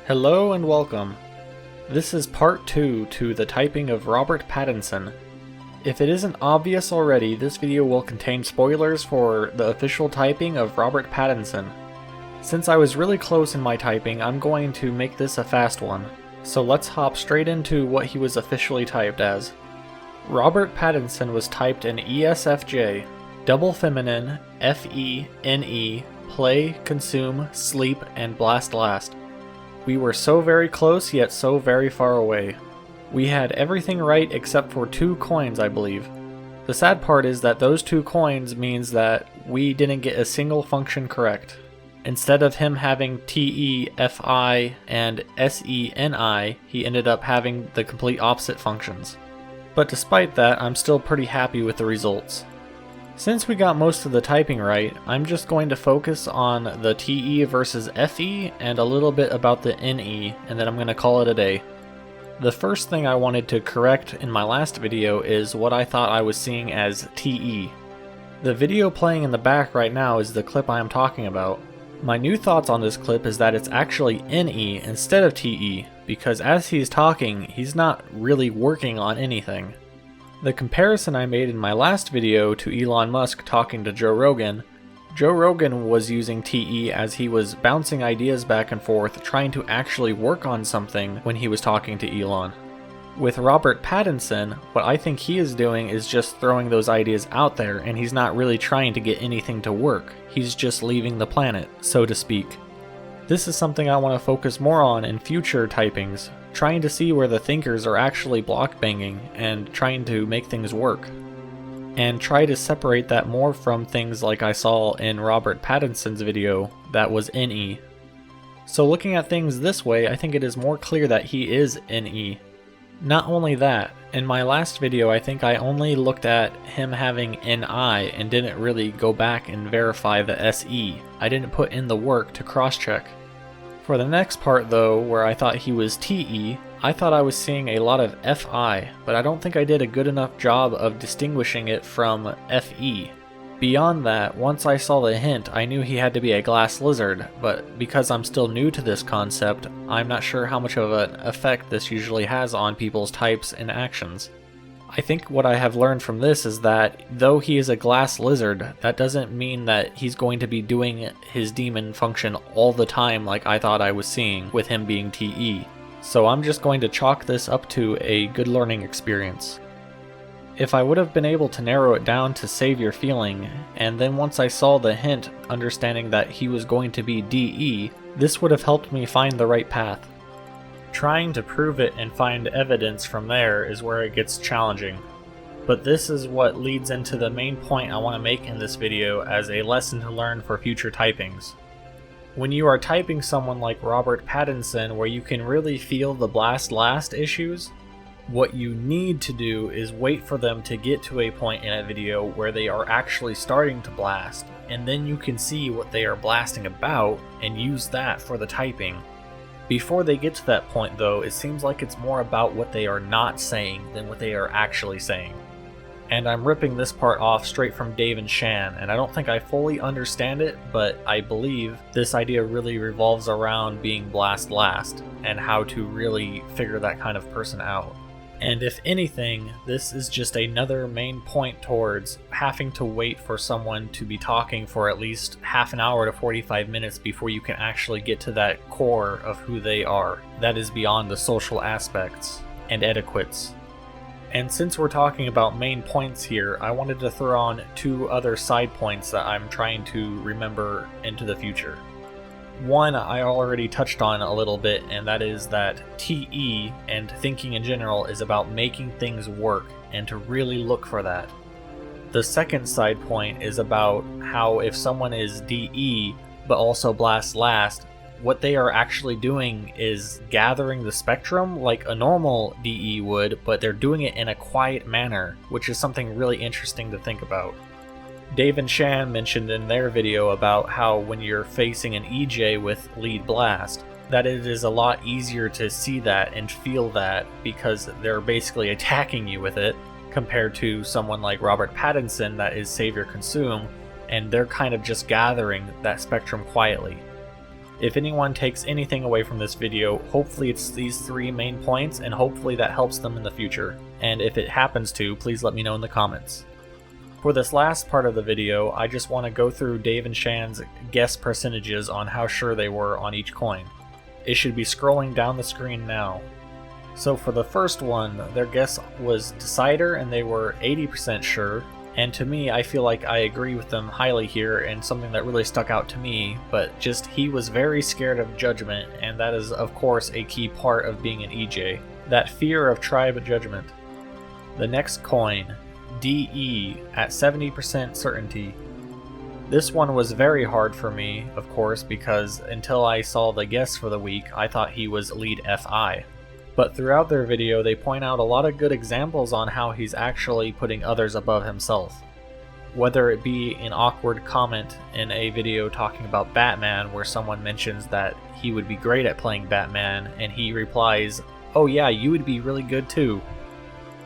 Hello and welcome. This is part 2 to the typing of Robert Pattinson. If it isn't obvious already, this video will contain spoilers for the official typing of Robert Pattinson. Since I was really close in my typing, I'm going to make this a fast one. So let's hop straight into what he was officially typed as. Robert Pattinson was typed in ESFJ, double feminine, FeNe, play, consume, sleep, and blast last. We were so very close, yet so very far away. We had everything right except for 2 coins, I believe. The sad part is that those 2 coins means that we didn't get a single function correct. Instead of him having TeFi and SeNi, he ended up having the complete opposite functions. But despite that, I'm still pretty happy with the results. Since we got most of the typing right, I'm just going to focus on the TE versus FE and a little bit about the NE, and then I'm going to call it a day. The first thing I wanted to correct in my last video is what I thought I was seeing as TE. The video playing in the back right now is the clip I am talking about. My new thoughts on this clip is that it's actually NE instead of TE, because as he's talking, he's not really working on anything. The comparison I made in my last video to Elon Musk talking to Joe Rogan was using TE as he was bouncing ideas back and forth, trying to actually work on something when he was talking to Elon. With Robert Pattinson, what I think he is doing is just throwing those ideas out there, and he's not really trying to get anything to work. He's just leaving the planet, so to speak. This is something I want to focus more on in future typings, trying to see where the thinkers are actually block banging and trying to make things work. And try to separate that more from things like I saw in Robert Pattinson's video that was NE. So looking at things this way, I think it is more clear that he is NE. Not only that, in my last video I think I only looked at him having NI and didn't really go back and verify the SE. I didn't put in the work to cross-check. For the next part though, where I thought he was TE, I thought I was seeing a lot of FI, but I don't think I did a good enough job of distinguishing it from FE. Beyond that, once I saw the hint, I knew he had to be a glass lizard, but because I'm still new to this concept, I'm not sure how much of an effect this usually has on people's types and actions. I think what I have learned from this is that though he is a glass lizard, that doesn't mean that he's going to be doing his demon function all the time like I thought I was seeing with him being TE. So I'm just going to chalk this up to a good learning experience. If I would have been able to narrow it down to save your feeling, and then once I saw the hint understanding that he was going to be DE, this would have helped me find the right path. Trying to prove it and find evidence from there is where it gets challenging. But this is what leads into the main point I want to make in this video as a lesson to learn for future typings. When you are typing someone like Robert Pattinson where you can really feel the blast last issues, what you need to do is wait for them to get to a point in a video where they are actually starting to blast, and then you can see what they are blasting about and use that for the typing. Before they get to that point though, it seems like it's more about what they are not saying than what they are actually saying. And I'm ripping this part off straight from Dave and Shan, and I don't think I fully understand it, but I believe this idea really revolves around being blast last, and how to really figure that kind of person out. And if anything, this is just another main point towards having to wait for someone to be talking for at least half an hour to 45 minutes before you can actually get to that core of who they are. That is beyond the social aspects and etiquettes. And since we're talking about main points here, I wanted to throw on 2 other side points that I'm trying to remember into the future. One I already touched on a little bit, and that is that TE and thinking in general is about making things work and to really look for that. The second side point is about how if someone is DE but also blast last, what they are actually doing is gathering the spectrum like a normal DE would, but they're doing it in a quiet manner, which is something really interesting to think about. Dave and Shan mentioned in their video about how when you're facing an EJ with lead blast, that it is a lot easier to see that and feel that because they're basically attacking you with it, compared to someone like Robert Pattinson that is Savior Consume, and they're kind of just gathering that spectrum quietly. If anyone takes anything away from this video, hopefully it's these 3 main points, and hopefully that helps them in the future. And if it happens to, please let me know in the comments. For this last part of the video, I just want to go through Dave and Shan's guess percentages on how sure they were on each coin. It should be scrolling down the screen now. So for the first one, their guess was Decider and they were 80% sure. And to me, I feel like I agree with them highly here, and something that really stuck out to me, but just he was very scared of judgment, and that is of course a key part of being an EJ. That fear of tribe judgment. The next coin, DE at 70% certainty. This one was very hard for me, of course, because until I saw the guess for the week, I thought he was lead FI. But throughout their video, they point out a lot of good examples on how he's actually putting others above himself. Whether it be an awkward comment in a video talking about Batman where someone mentions that he would be great at playing Batman, and he replies, "Oh yeah, you would be really good too."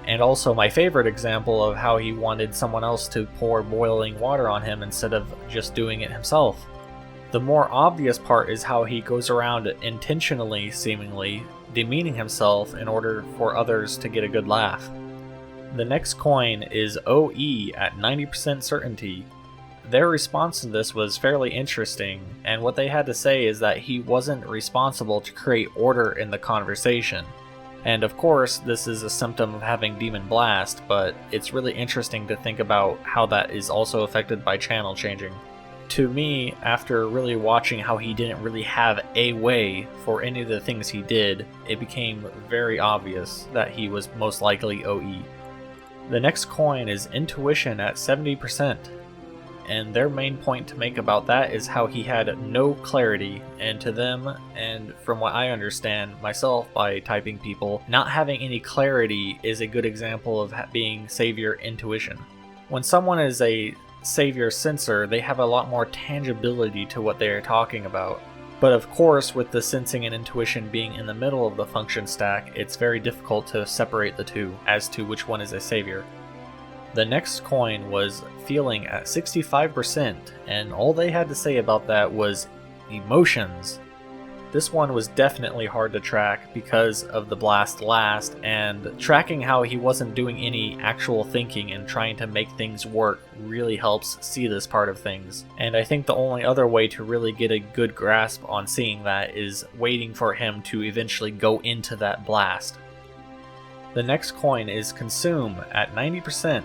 And also my favorite example of how he wanted someone else to pour boiling water on him instead of just doing it himself. The more obvious part is how he goes around intentionally, seemingly, demeaning himself in order for others to get a good laugh. The next coin is OE at 90% certainty. Their response to this was fairly interesting, and what they had to say is that he wasn't responsible to create order in the conversation. And of course, this is a symptom of having Demon Blast, but it's really interesting to think about how that is also affected by channel changing. To me, after really watching how he didn't really have a way for any of the things he did, it became very obvious that he was most likely OE. The next coin is Intuition at 70%, and their main point to make about that is how he had no clarity, and to them, and from what I understand myself by typing people, not having any clarity is a good example of being Savior Intuition. When someone is a Savior Sensor, they have a lot more tangibility to what they are talking about. But of course, with the Sensing and Intuition being in the middle of the function stack, it's very difficult to separate the two as to which one is a Savior. The next coin was Feeling at 65%, and all they had to say about that was emotions. This one was definitely hard to track because of the blast last, and tracking how he wasn't doing any actual thinking and trying to make things work really helps see this part of things. And I think the only other way to really get a good grasp on seeing that is waiting for him to eventually go into that blast. The next coin is Consume at 90%,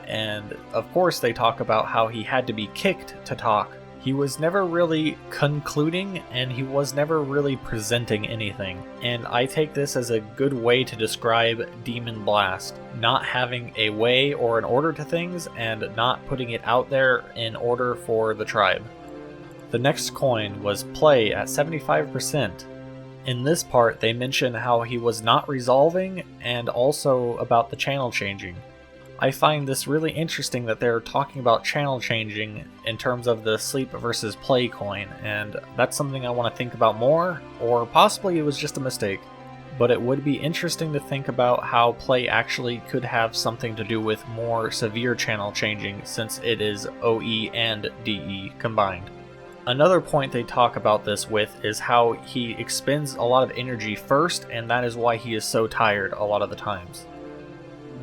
and of course they talk about how he had to be kicked to talk. He was never really concluding, and he was never really presenting anything. And I take this as a good way to describe Demon Blast. Not having a way or an order to things, and not putting it out there in order for the tribe. The next coin was Play at 75%. In this part, they mention how he was not resolving, and also about the channel changing. I find this really interesting that they're talking about channel changing in terms of the sleep versus play coin, and that's something I want to think about more, or possibly it was just a mistake. But it would be interesting to think about how play actually could have something to do with more severe channel changing, since it is OE and DE combined. Another point they talk about this with is how he expends a lot of energy first, and that is why he is so tired a lot of the times.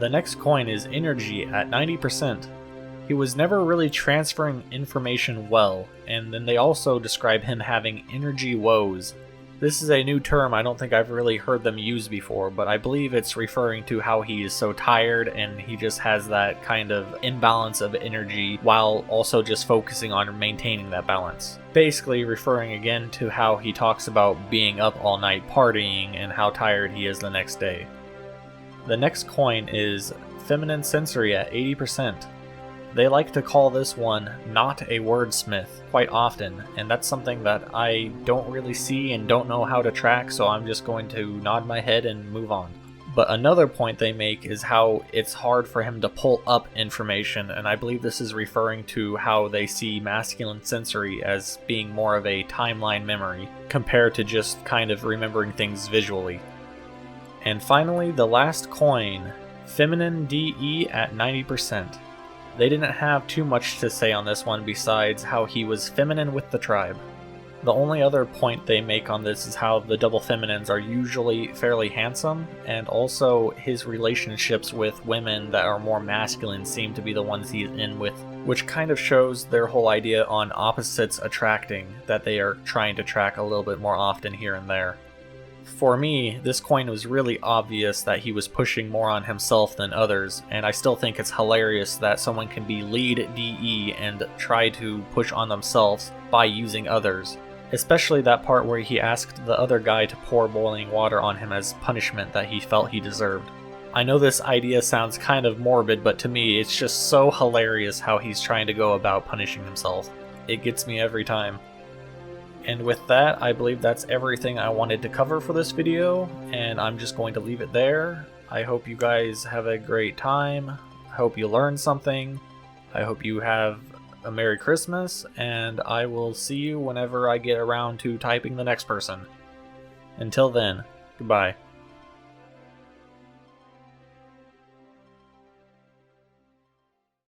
The next coin is Energy at 90%. He was never really transferring information well, and then they also describe him having energy woes. This is a new term I don't think I've really heard them use before, but I believe it's referring to how he is so tired and he just has that kind of imbalance of energy while also just focusing on maintaining that balance. Basically referring again to how he talks about being up all night partying and how tired he is the next day. The next coin is Fiminen Sensory at 80%. They like to call this one not a wordsmith quite often, and that's something that I don't really see and don't know how to track, so I'm just going to nod my head and move on. But another point they make is how it's hard for him to pull up information, and I believe this is referring to how they see masculine sensory as being more of a timeline memory compared to just kind of remembering things visually. And finally, the last coin, Feminine DE at 90%. They didn't have too much to say on this one besides how he was feminine with the tribe. The only other point they make on this is how the double feminines are usually fairly handsome, and also his relationships with women that are more masculine seem to be the ones he's in with, which kind of shows their whole idea on opposites attracting, that they are trying to track a little bit more often here and there. For me, this coin was really obvious that he was pushing more on himself than others, and I still think it's hilarious that someone can be lead DE and try to push on themselves by using others. Especially that part where he asked the other guy to pour boiling water on him as punishment that he felt he deserved. I know this idea sounds kind of morbid, but to me it's just so hilarious how he's trying to go about punishing himself. It gets me every time. And with that, I believe that's everything I wanted to cover for this video, and I'm just going to leave it there. I hope you guys have a great time. I hope you learned something. I hope you have a Merry Christmas, and I will see you whenever I get around to typing the next person. Until then, goodbye.